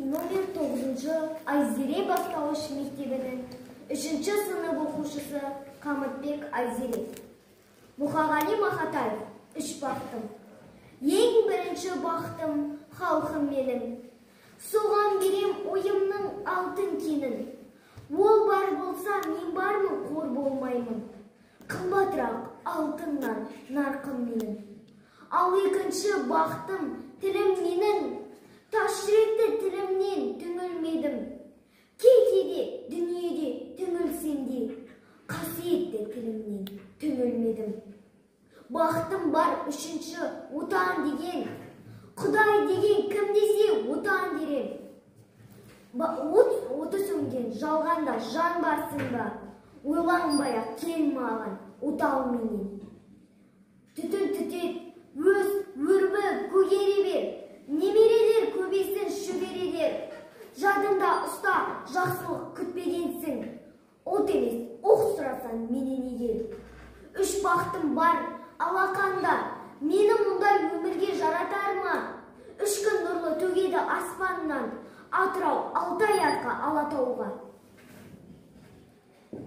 номер 9-нчы Айзере бастауыш мектебінің 3-нчы сынып оқушысы Қамытбек Айзере. Мұқағали Мақатаев, 3 бақтым. Ең бірінші бақтым халқым менің. Соған берем ойымның алтын кенін. Ол бар болса, мен бармын, қор болмаймын. Қымбатырақ алтыннан нарқым менің. Ал екінші бақтым тілім менің. Таш жүректі тілімнен түңілмедім. Кейде дүниеде түңілсем де, қасиетті тілімнен түңілмедім. Бақтым бар 3-ші отан деген, Құдай деген кім десе отан дерем. Оты сөнген жалғанда жан барсың ба, ойланбай-ақ кел маған отау менен. Түтін түтет, өз өрбі көгере бер, немерелер көбесін шөгередер. Жадыңда ұста, жақсылық күтпегенсің. От емес, оқ сұрасан менен егер. 3 бақтым бар алақанда, мені мұндай өмірге жаратар ма? 3 күн нұрлы төгеді аспаннан, Атырау, Алтай арқа Алатауға.